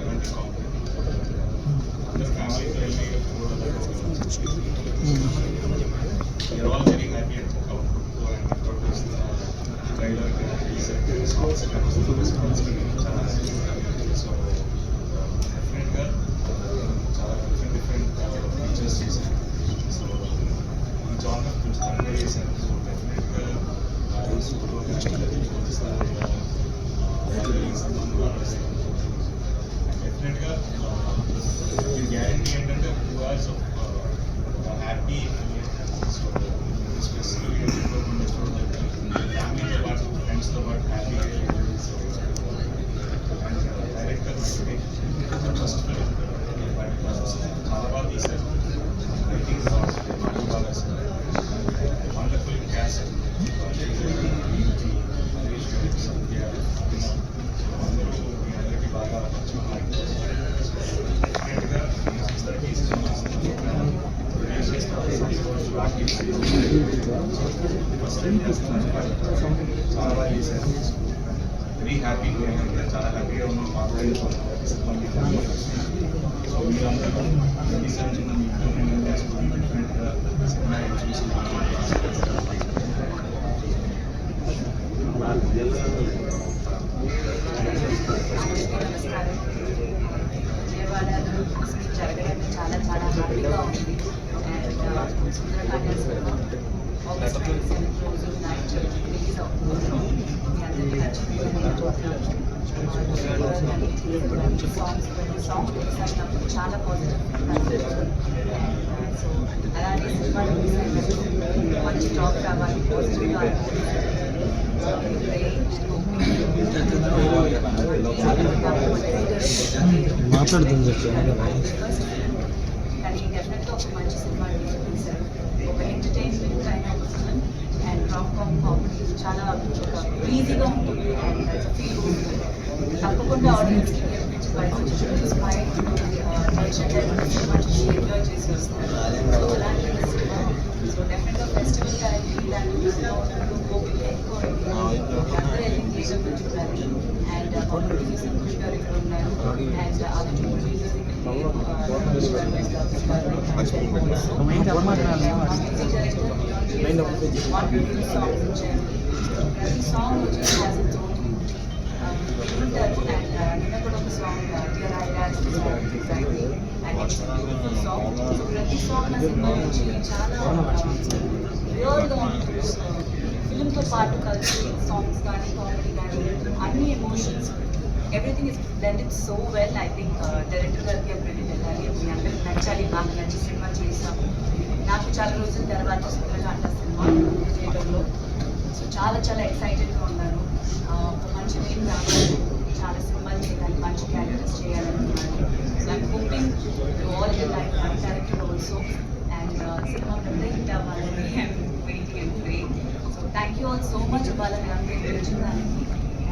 ఎలాంటి కాంప్లైంట్ అందరూ ఫ్యామిలీతో వెళ్ళి you're all very happy and comfortable and introduce the trailer songs and so definitely చాలా different features చేశారు. సో ఈ జానర్ కొంచెం తక్కువ చేశారు. సో డెఫినెట్గా డెఫినెట్గా ఈ గ్యారంటీ ఏంటంటే 2 hours of హ్యాపీ. సో స్పెసిఫిక్గా ఫ్యామిలీతో పాటు ఫ్రెండ్స్తో పాటు హ్యాపీగా డైరెక్టర్ ఫస్ట్ చాలా బాగా తీశారు. రైటింగ్ బాగా వండర్ఫుల్ క్యాస్ట్ హరీష్ సంధ్య అందరూ మీ అందరికీ బాగా డెఫినెట్గా చాలా బాగా చేశారు. వెరీ హ్యాపీ, చాలా హ్యాపీగా ఉన్నాం మాట్లాడుతున్నాం. సో మీరందరూ చిన్న డిఫరెంట్గా సినిమా చూసి జరగడం చాలా చాలా హ్యాపీగా ఉంది. అండ్ సుందరకాండ సినిమా ఆగస్ట్ 27 రోజు నైట్ రిలీజ్ అవుతుంది. మీ అందరికీ నచ్చిందని సాంగ్స్ అయినప్పుడు చాలా పాజిటివ్ ఫీడ్బ్యాక్. సో అలానే సినిమా రిలీజ్ అయినప్పుడు మంచి టాక్ రావాలి, పాజిటివ్గా మాట్లాడుతుంది. కానీ డెఫినెట్గా ఒక మంచి సినిమా తీశారు. ఒక ఎంటర్టైన్మెంట్ అయిన ఫిల్మ్ అండ్ రామ్ కామెడీ చాలా ఈజీగా ఉంటుంది అండ్ ఫీల్ ఉంటుంది. తప్పకుండా ఆడియన్స్కి బయట వచ్చి స్మైల్ సినిమా చూసి ఎంజాయ్ చేసి వస్తారు. సో అలాంటి సినిమా. సో డెఫినెట్గా ఫెస్టివల్ టైంకి ఇలాంటి ఓపిక ఎక్కువ అందరూ వెళ్ళి థియేటర్ పెట్టుకున్నారు. అండ్ ప్రొడ్యూసర్ సంతోష్ గారు ఇక్కడ ఉన్నారు. అండ్ ఆదిత్య ప్రతి సాంగ్ వచ్చేసి ఉంటారు. అండ్ నిన్న కూడా ఒక సాంగ్ సాంగ్ ప్రతి సాంగ్ నా సినిమా నుంచి చాలా రియల్గా ఉంటుంది. ఫిలింతో పాటు కలిసి సాంగ్స్ కానీ కామెడీ కానీ అన్ని emotions everything is blended so well. I think director గారికి క్రెడిట్ వెళ్ళాలి. మీ అందరికి నచ్చాలి. నాకు నచ్చి సినిమా చేసాము. నాకు చాలా రోజుల తర్వాత సుందరకాండ సినిమా థియేటర్లో. సో చాలా చాలా ఎక్సైటెడ్గా ఉన్నాను. ఒక మంచి నేమ్ రావాలి, చాలా సినిమాలు చేయాలి, మంచి క్యారెక్టర్స్ చేయాలనుకున్నాను. So I'm hoping to all the like my character also. And cinema పెద్ద హిట్ అవ్వాలని I'm waiting and praying. So thank you all so much వాళ్ళని అందరికీ వచ్చిన దానికి.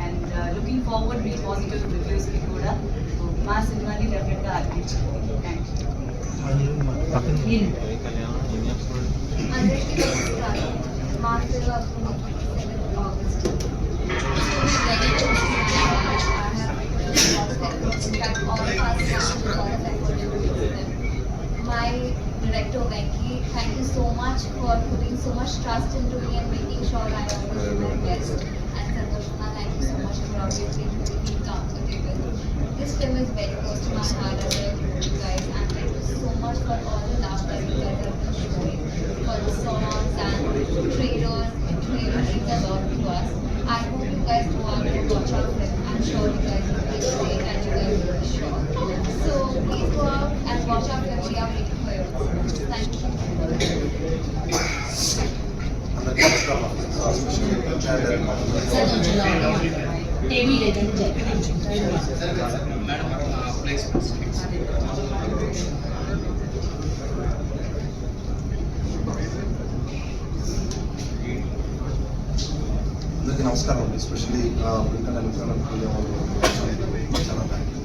అండ్ లుకింగ్ ఫార్వర్డ్ మీ పాజిటివ్ రివ్యూస్కి కూడా. సో మా సినిమాని డెఫినెట్గా అర్పించింది. Thank you. అందరికీ నమస్కారం. మా పేరు August. My director Venki, thank you so much for putting so much trust into me and making sure I always do my best. And Santoshna, thank you so much for always making me comfortable. This film is very close to my heart as I told you guys, and thank you so much for all the love that you guys have been showing, for the songs and trailers. It really means a lot to us. I hope you guys go out and watch our film. I'm sure you guys will be great and you guys will be sure. So please go out and watch our film. We are waiting for you. Thank you. అందరికీ నమస్కారం. Especially print and electronic media వాళ్ళు చాలా thank you.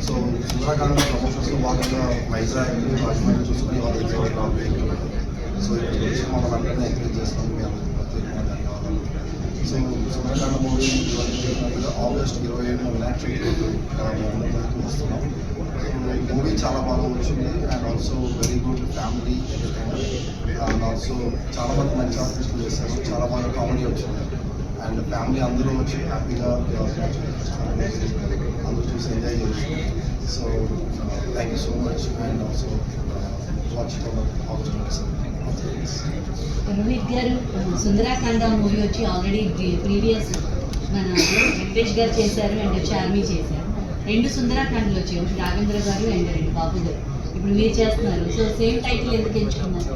So Sundarakanda ప్రమోషన్స్లో భాగంగా వైజాగ్ రాజమండ్రి చూసుకుని వాళ్ళు exam. So ఇక్కడ వచ్చి మమ్మల్ని అందరినీ ఎంకరేజ్ చేస్తున్నాం. మీ అందరికీ ప్రత్యేకమైన ధన్యవాదాలు. So Sundarakanda movie and August 27 Vinayaka Chavithi ముందుకు వస్తున్నాం. మూవీ చాలా బాగా వచ్చింది and also very good family and also చాలా మంది మంచి ఆర్టిస్టులు చేశారు, చాలా బాగా కామెడీ వచ్చింది అండ్ ఫ్యామిలీ అందరూ వచ్చి హ్యాపీగా అందరూ చూసి ఎంజాయ్ చేయొచ్చు. So thank you so much and also watch August. Rohit గారు సుందరాకాండ మూవీ వచ్చి ఆల్రెడీ ప్రీవియస్ మన వెంకటేష్ గారు చేశారు అండ్ చార్మి చేశారు. 2 సుందరాకాండలు వచ్చాయి, ఒకటి రాఘవేంద్ర గారు అండ్ 2 బాబు గారు. ఇప్పుడు మీరు చేస్తున్నారు, సో సేమ్ టైటిల్ ఎందుకు ఎంచుకున్నారు?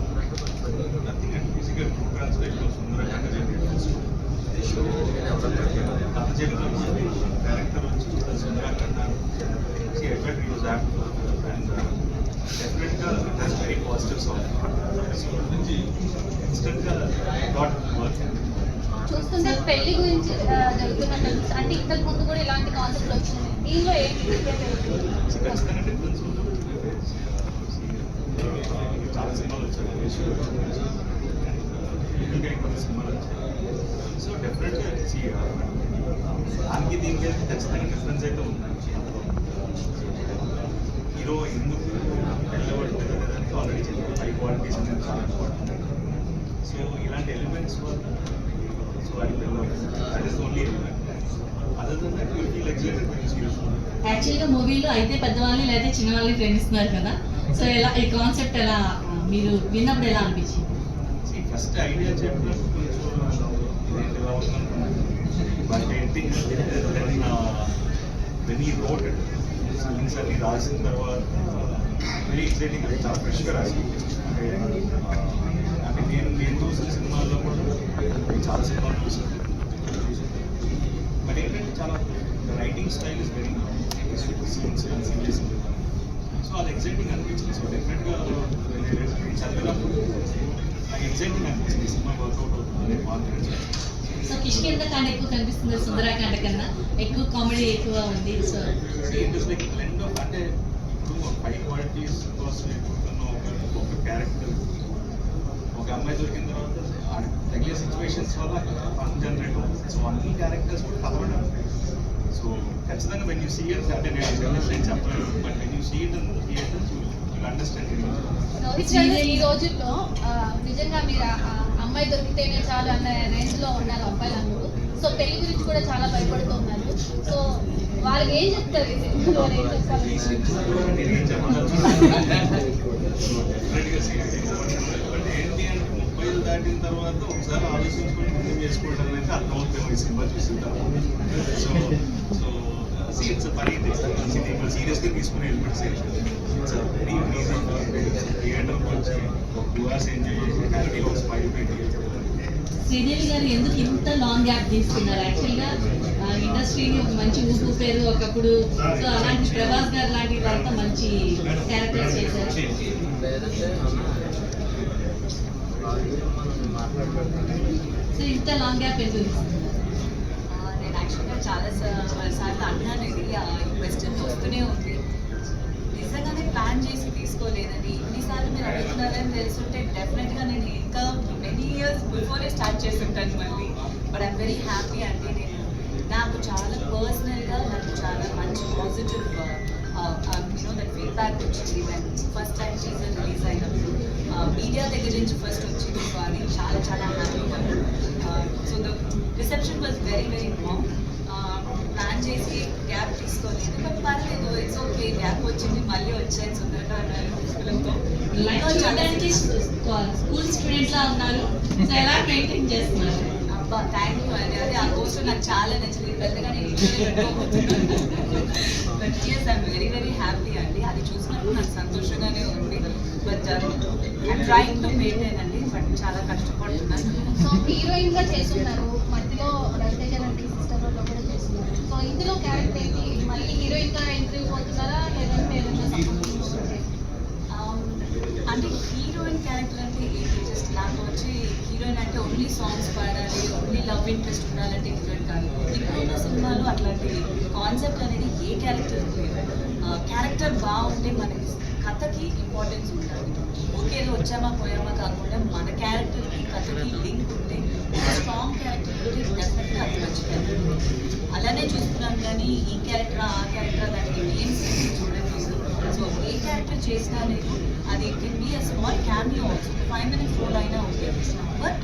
డైరెక్టర్ వచ్చి సుందరాకాండ డెఫినెట్గా that's very positive song. So నుంచి ఇన్స్టెంట్గా గాట్ వర్క్. చూస్తుంటే పెళ్లి గురించి జరుగుతున్నట్టు అంటే ఇంతకు ముందు కూడా ఇలాంటి కాన్సెప్ట్ వచ్చింది, దీనిలో ఏంటి ఖచ్చితంగా డిఫరెన్స్ ఉంటుంది. చాలా సినిమాలు వచ్చాయి, ఇంకా కొన్ని సినిమాలు వచ్చాయి. సో డెఫినెట్గా దానికి దీనికి ఖచ్చితంగా డిఫరెన్స్ అయితే ఉంది. హీరో ఎందుకు వెళ్ళబడుతుంది అనేదానికి ఆల్రెడీ చెప్పారు, హై క్వాలిటీస్ అనేది చాలా ఇంపార్టెంట్. సో ఇలాంటి ఎలిమెంట్స్ సో అది that is only element. Other than that you feel excited when you see this movie. యాక్చువల్గా మూవీలో అయితే పెద్దవాళ్ళని లేదా చిన్న వాళ్ళని ప్రేమిస్తున్నారు కదా, సో ఎలా ఈ కాన్సెప్ట్ ఎలా మీరు విన్నప్పుడు ఎలా అనిపించింది? ఫస్ట్ ఐడియా చెప్పినప్పుడు కొంచెం ఇదేంటి ఎలా ఉందనుకున్నాను, బట్ ఏంటి వెన్ ఈ రోడ్ సీన్స్ అన్ని రాసిన తర్వాత వెరీ ఎక్సైటింగ్, అది చాలా ఫ్రెష్గా రాసి అంటే నేను చూసిన సినిమాల్లో కూడా నేను చాలా సినిమాలు చూసాను. బట్ ఏంటంటే చాలా writing style is very scenes and serious. So అది ఎక్సైటింగ్ అనిపించింది. సో డెఫినెట్గా చదివినప్పుడు నాకు ఎక్సైటింగ్ అనిపించింది, ఈ సినిమా వర్కౌట్ అవుతుంది కాన్ఫిడెన్స్. సో కిష్కింధకాండ ఎక్కువ కనిపిస్తుంది సుందరాకాండ కన్నా, ఎక్కువ కామెడీ ఎక్కువ ఉంది. So it is like blend of, అంటే ఇప్పుడు హై క్వాలిటీస్ కోసం ఒక క్యారెక్టర్, ఒక అమ్మాయి దొరికిన తర్వాత తగిలే సిచ్యువేషన్స్ వల్ల ఫన్ జనరేట్ అవుతుంది. సో అన్ని క్యారెక్టర్స్ కూడా కవర్ ఉంటాయి. సో ఖచ్చితంగా వెన్ యూ సీ ఇట్, అంటే నేను చెప్పలేదు, but when you see it in theatres you understand. Rohit గారు ఈ రోజుల్లో నిజంగా మీరు అమ్మాయి దొరికితేనే చాలు అన్న రేంజ్లో ఉన్నారు అబ్బాయిలందరూ. సో పెళ్లి గురించి కూడా చాలా భయపడుతున్నారు. సో వాళ్ళకి ఏం చెప్తారు, ఈ సినిమాలో ఏం చెప్తారు? నేనేం చెప్పదలుచుకున్నాను ఏంటి అంటే 30 దాటిన తర్వాత ఒకసారి ఆలోచించుకొని ముందుకు చేసుకోవడం అయితే అర్థమవుతుంది ఈ సినిమా చూసిన తర్వాత. సో సో ఇట్స్ పని ఇప్పుడు సీరియస్గా తీసుకుని వెళ్ళిపోయి ఇట్స్ వెరీ ఈజీ థియేటర్కి వచ్చి ఒక 2 hours ఎంజాయ్ చేసి హ్యాపీగా ఒక స్మైల్ పెట్టి. శ్రీదేవి గారు ఎందుకు ఇంత లాంగ్ గ్యాప్ తీసుకున్నారు? యాక్చువల్గా ఇండస్ట్రీని ఒక మంచి ఊపు పేరు ఒకప్పుడు, సో అలాంటి ప్రభాస్ గారు లాంటి వాళ్ళతో మంచి క్యారెక్టర్స్ చేశారు. సో ఇంత లాంగ్ గ్యాప్ ఎందుకు తీసుకున్నారు? నేను యాక్చువల్గా చాలా సార్లు అన్నాను, ఇది క్వశ్చన్ వస్తూనే ఉంది. నిజంగానే ప్లాన్ చేసి తీసుకోలేదని ఇన్నిసార్లు మీరు అడుగుతున్నారని తెలుసుంటే డెఫినెట్గా నేను ఇంకా మెనీ ఇయర్స్ బిఫోరే స్టార్ట్ చేస్తుంటాను మళ్ళీ. బట్ ఐమ్ వెరీ హ్యాపీ అండి. నేను నాకు చాలా పర్సనల్గా నాకు చాలా మంచి పాజిటివ్ దట్ ఫీడ్బ్యాక్ వచ్చింది when first time teaser release అయినప్పుడు. మీడియా దగ్గర నుంచి ఫస్ట్ వచ్చింది, సో అది చాలా చాలా హ్యాపీగా. So the reception was very very బాగుంది. ప్లాన్ చేసి గ్యాప్ తీసుకోలేదు, బట్ పర్లేదు, ఇట్స్ ఓకే. గ్యాప్ వచ్చింది, మళ్ళీ వచ్చాయి సుందరకాండ ఫిల్మ్తో. చూడడానికి స్కూల్ స్టూడెంట్ లా ఉన్నారు, సో ఎలా మెయింటైన్ చేస్తున్నారు? అబ్బా థ్యాంక్ యూ అండి, అదే ఆ పోస్టర్ నాకు చాలా నచ్చింది. పెద్దగా నేను ఇంట్లోనే పెట్టుకోబోతున్నాను. But yes, I'm very very happy అండి. అది చూసినప్పుడు నాకు సంతోషంగానే ఉంది. But I'm trying to maintain అండి, బట్ చాలా కష్టపడుతున్నాను. సో హీరోయిన్ గా చేస్తున్నారు, మధ్యలో రవితేజ లాంటి సిస్టర్ రోల్లో కూడా చేస్తున్నారు. సో ఇందులో క్యారెక్టర్ ఏంటి, మళ్ళీ హీరోయిన్ గా ఎంట్రీ పోతున్నారా లేదంటే ఏదైనా అంటే హీరోయిన్ క్యారెక్టర్ అంటే ఏంటి, జస్ట్ నాకు వచ్చి హీరోయిన్ అంటే ఓన్లీ సాంగ్స్ పాడాలి, ఓన్లీ లవ్ ఇంట్రెస్ట్ ఉండాలంటే హీరోయిన్ కాదు. ఇప్పుడున్న సినిమాలో అట్లాంటి కాన్సెప్ట్ అనేది ఏ క్యారెక్టర్ లేదు. క్యారెక్టర్ బాగుంటే మనకి కథకి ఇంపార్టెన్స్ ఉండాలి. ఓకేలో వచ్చామా పోయామా కాకుండా మన క్యారెక్టర్కి కథకి లింక్ ఉంటే స్ట్రాంగ్ క్యారెక్టర్ ఉంటే డెఫినెట్గా అది మంచి క్యారెక్టర్. అలా అలానే చూస్తున్నాను కానీ ఈ క్యారెక్టర్ ఆ క్యారెక్టర్ దానికి నేమ్స్ చూడట్లేదు. సో ఏ క్యారెక్టర్ చేసినా లేదు అది can be a small cameo 5 minutes role అయినా ఓకే, బట్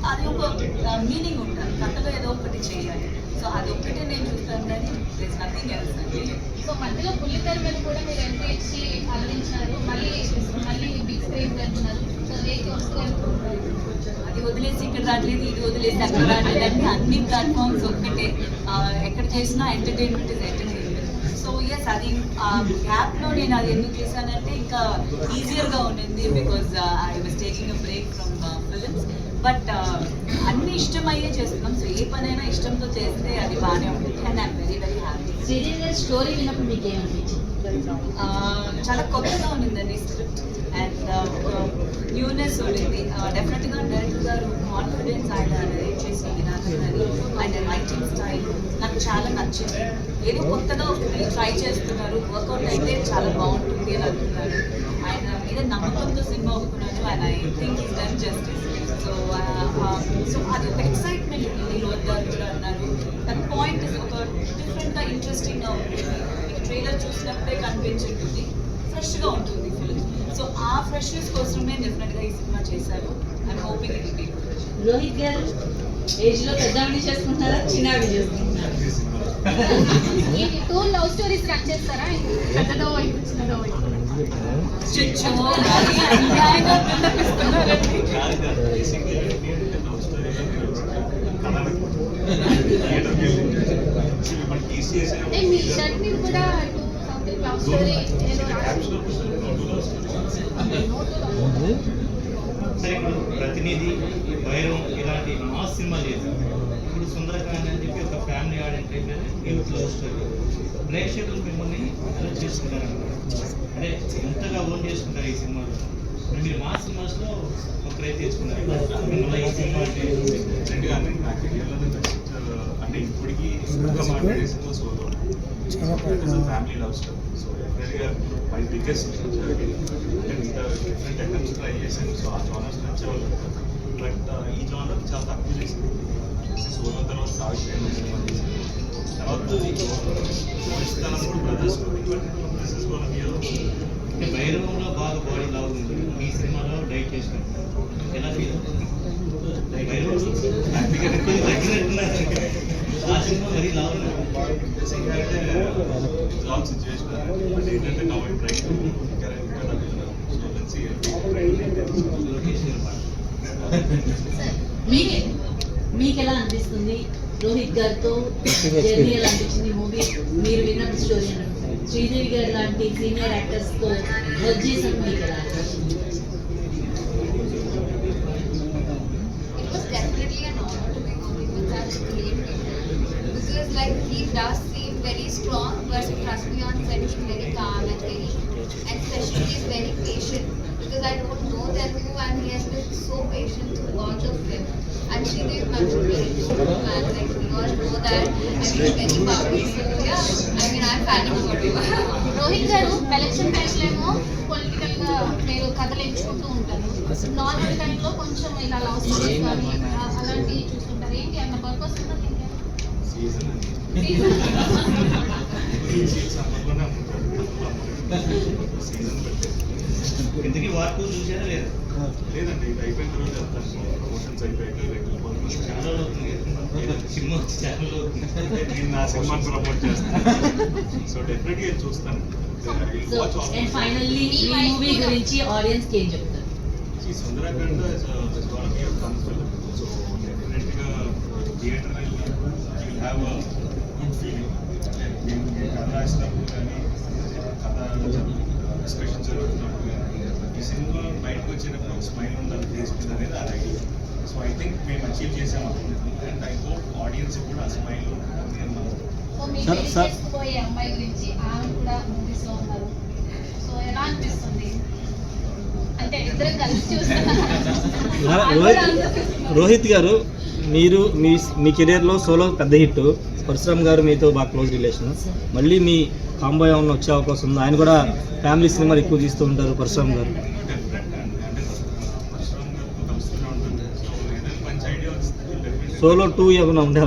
అది ఒక మీనింగ్ ఉంటుంది, కథలో ఏదో ఒకటి చేయాలి. సో అది ఒక్కటే నేను చూస్తాను కానీ దిస్ నథింగ్ ఎల్స్ అండి. సో మధ్యలో బుల్లితెర మీద కూడా మీరు ఎంట్రీ ఇచ్చి అలరించారు, మళ్ళీ బిగ్ స్క్రీన్ వెళ్తున్నారు. సో వేకి వస్తూ అది వదిలేసి ఇక్కడ రావట్లేదు, ఇది వదిలేసి అక్కడ రావట్లేదు అంటే అన్ని ప్లాట్ఫామ్స్ ఒక్కటే. ఎక్కడ చేసినా entertainment is entertainment. So yes అది యాప్లో నేను అది ఎందుకు చేశానంటే ఇంకా ఈజియర్గా ఉండింది, because I was taking a break from films. But అన్ని ఇష్టమయ్యే చేస్తున్నాం. సో ఏ పనైనా ఇష్టంతో చేస్తే అది బాగానే ఉంటుంది and I'm very very happy. Sridevi గారి స్టోరీ విన్నప్పుడు మీకు ఏమనిపించింది? చాలా కొత్తగా ఉండిందండి స్క్రిప్ట్ అండ్ న్యూనెస్ ఉండింది. డెఫినెట్గా డైరెక్టర్ గారు కాన్ఫిడెన్స్ ఆయన రేట్ చేసింది నాకు, ఆయన రైటింగ్ స్టైల్ నాకు చాలా నచ్చింది. ఏదో కొత్తగా ఒకటి ట్రై చేస్తున్నారు, వర్కౌట్ అయితే చాలా బాగుంటుంది అని అనుకున్నాను. ఆయన మీద నమ్మకంతో సినిమా ఒప్పుకున్నాను and I think is done justice. So అది ఒక ఎక్సైట్మెంట్ ఉంటుంది. లోత్ గారు కూడా అన్నారు దట్ పాయింట్ ఇస్ ఒక డిఫరెంట్గా ఇంట్రెస్టింగ్గా ఉంటుంది. మీకు ట్రైలర్ చూసినప్పుడే కనిపించుంటుంది, ఫ్రెష్గా ఉంటుంది ఫిల్మ్. సో ఆ ఫ్రెష్నెస్ కోసమే డెఫినెట్గా ఈ సినిమా చేశారు. I'm hoping it will be good. Rohit గారు ఏజ్లో పెద్దవాడిని చేసుకుంటారా, చిన్నవాడిని చేసుకుంటారా? ఈ 2 లవ్ స్టోరీస్ రన్ చేస్తారా? పెద్దదో వైపు చిన్నదో వైపు. చిచ్చో మరి అన్యాయంగా కనిపిస్తున్నారండి. అంటే మీ షర్ట్ మీద కూడా 2 సంథింగ్ లవ్ స్టోరీ ఏదో రాసి. సరే, ఇప్పుడు ప్రతినిధి, భైరవం ఇలాంటి మాస్ సినిమా చేశారు. ఇప్పుడు సుందరకాండ్ అని చెప్పి ఒక family audience youth love story. ప్రేక్షకులు మిమ్మల్ని ఎలా చేసుకుంటారన్నమాట, అంటే ఎంతగా ఓన్ చేసుకుంటారు ఈ సినిమాలో? మీరు మాస్ సినిమాస్లో ఒక ప్రయత్నం చేసుకున్నారు, మిమ్మల్ని ఈ సినిమా అంటే ఇప్పటికీ మాట్లాడేసిందో solo family love story. So డెఫినెట్గా మై బిగ్గెస్ట్ మిగతా డిఫరెంట్ అటెంప్ట్స్ ట్రై చేశాను. సో ఆ జానర్స్ నచ్చేవాళ్ళు, బట్ ఈ జానర్ చాలా తక్కువ చేసింది. సోలో తర్వాత సాగిపోయిన సినిమా చేసింది, తర్వాత పోలిస్తానం కూడా brothers but this is one of అంటే భైరవంలో బాగా బాడీ లావు ఉంది, మీ సినిమాలో డైట్ చేసుకుంటారు, ఎలా ఫీల్ అవుతుంది? భైరవంలో తగ్గినట్టున్నారు, ఆ సినిమా మరీ లావు జాబ్ సిచ్యువేషన్ బట్ ఏంటంటే నౌ ఐ ట్రై టు మీకు ఎలా అనిపిస్తుంది? రోహిత్ గారితో జర్నీ ఎలా అనిపించింది మూవీ? మీరు విన్నప్పుడు స్టోరీ అని శ్రీదేవి గారు లాంటి సీనియర్ యాక్టర్స్తో వర్క్ చేసిన మీకు ఎలా అనిపించింది? It was definitely an honor to be working with such great people, because like he does seem very strong, but trust me on set he's very calm and very, and especially he's very patient, because I don't know that too, and he has been so patient through all the film. And Sridevi ma'am is very true, and like we all know that, and he's very powerful. So yeah, I mean I'm fan of you. Rohit గారు election టైంలో ఏమో political గా మీరు కథలు ఎంచుకుంటూ ఉంటారు, normal టైంలో కొంచెం ఇలా లవ్ స్టోరీస్ కానీ అలాంటివి చూస్తుంటారు. ఏంటి అన్న పర్పస్ ఉన్నది? సీజన్ సమ్మర్లోనే సీజన్ బట్టి. ఇంతకీ వార్పు చూసారా లేదా? లేదండి, ఇది అయిపోయిన తర్వాత వెళ్తాను. ప్రమోషన్స్ అయిపోయాక వెళ్ళిపోతున్నాను. చాలా అవుతుంది కదా, సినిమా వచ్చి చాలా అవుతుంది. నేను నా సినిమాని ప్రమోట్ చేస్తాను. సో డెఫినెట్గా చూస్తాను. సో అండ్ ఫైనల్లీ ఈ మూవీ గురించి ఆడియన్స్ కి ఏం చెప్తారు? ఈ సుందరకాండ కంఫర్టబుల్. సో డెఫినెట్గా థియేటర్ వెళ్ళి you will have a good feeling. కథ రాసినప్పుడు కానీ కథ డిస్కషన్ జరుగుతున్నప్పుడు కానీ ఈ సినిమా బయటకు వచ్చినప్పుడు ఒక స్మైల్ ఉండాలి ఫేస్ మీద అనేది అది ఐడియా. సో ఐ థింక్ మేము అచీవ్ చేసాం అనుకుంటున్నాం అండ్ ఐ హోప్ ఆడియన్స్ కూడా ఆ స్మైల్ ఉంటుంది అని సో మీరు చేసుకుపోయే అమ్మాయి గురించి ఆమె కూడా మూవీస్ లో ఉన్నారు, సో ఎలా అనిపిస్తుంది? అంటే ఇద్దరు కలిసి రోహిత్ గారు, మీరు మీ కెరియర్లో సోలో పెద్ద హిట్, పరశురామ్ గారు మీతో బాగా క్లోజ్ రిలేషన్, మళ్ళీ మీ కాంబో ఏమన్నా వచ్చే అవకాశం ఉంది? ఆయన కూడా ఫ్యామిలీ సినిమాలు ఎక్కువ తీస్తూ ఉంటారు పరశురామ్ గారు. డెఫినెట్గా అంటే పరశురామ్ గారితో కలుస్తూనే ఉంటుంది. సో ఏదైనా మంచి ఐడియా వస్తుంది. సోలో 2 ఏమైనా ఉండే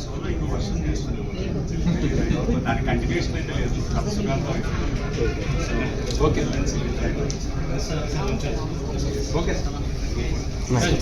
సోలో ఇంకో వర్షం చేస్తాను. దాని కంటిన్యూషన్ అయితే లేదు, సుఖాంతం ఓకే. Okay sir.